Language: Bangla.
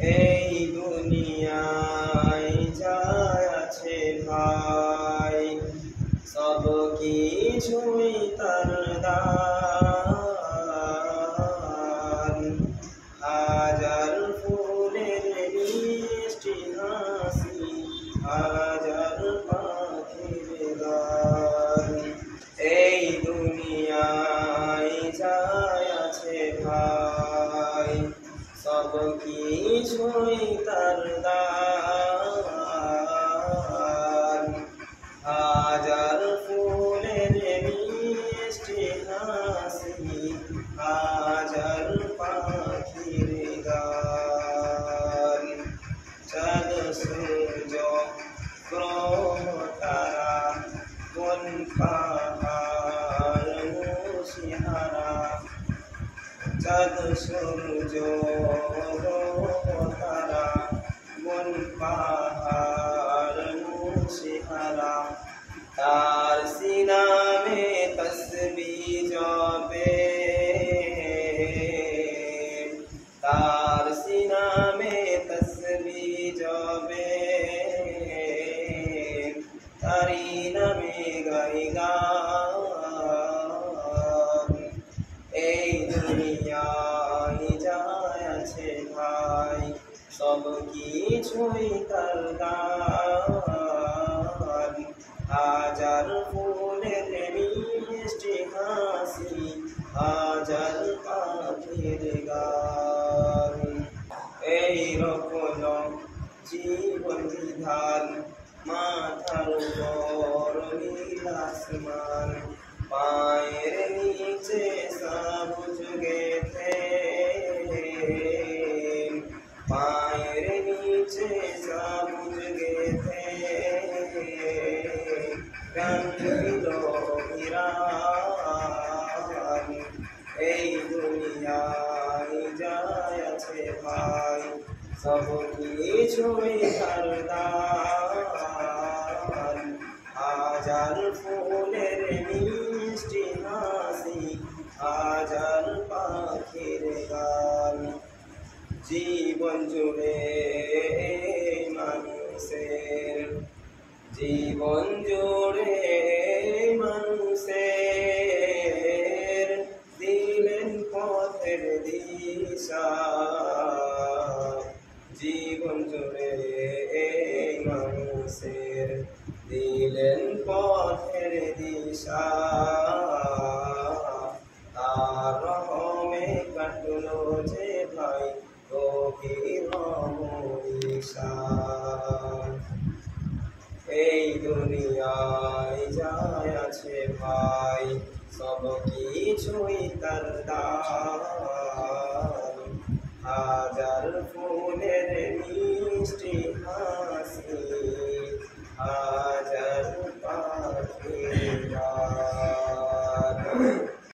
এই দুনিয়ায় যা আছে ভাই সব কিছুই তার দান। হাজার ফুলের মিষ্টি হাসি, হাজার পাখির গান। এই দুনিয়ায় যা আছে ভাই সব কিছুই তার দান। হাজার ফুলের মিষ্টি হাসি, হাজার পাখির গান। চাঁদ সূর্য গ্রহ তারা বন পাহাড় মুশিহারা। চাঁদ সূর্য গ্রহ তারা বন পাহাড় মুশিহারা। তার সিনামে তসবিহ জপে, তার সিনামে তসবিহ জপে। তারি নামে গাই গান। এই দুনিয়ায় যা আছে ভাই সব কিছুই তার দান। হাজার ফুলের মিষ্টি হাসি, হাজার পাখির গান। এই রকম জীবন বিধান মাথার উপর নীল আসমান। পায়ের নিচে সবুজ গেথে, পায়ের নিচে সবুজ গেথে। রঙিন হিরান। এই দুনিয়ায় যা আছে ভাই সব কিছুই তার দান। হাজার ফুলের মিষ্টি হাসি, হাজার পাখির গান। জীবন জুড়ে মানুষের, জীবন জুড়ে মানুষের দিলেন পথের দিশা। জীবন জুড়ে মানুষের দিলেন পথের দিশা। তার রহমে কাটলো যে ভাই গভীর মনীষা। এই দুনিয়ায় যা আছে ভাই সব কিছুই তার দান।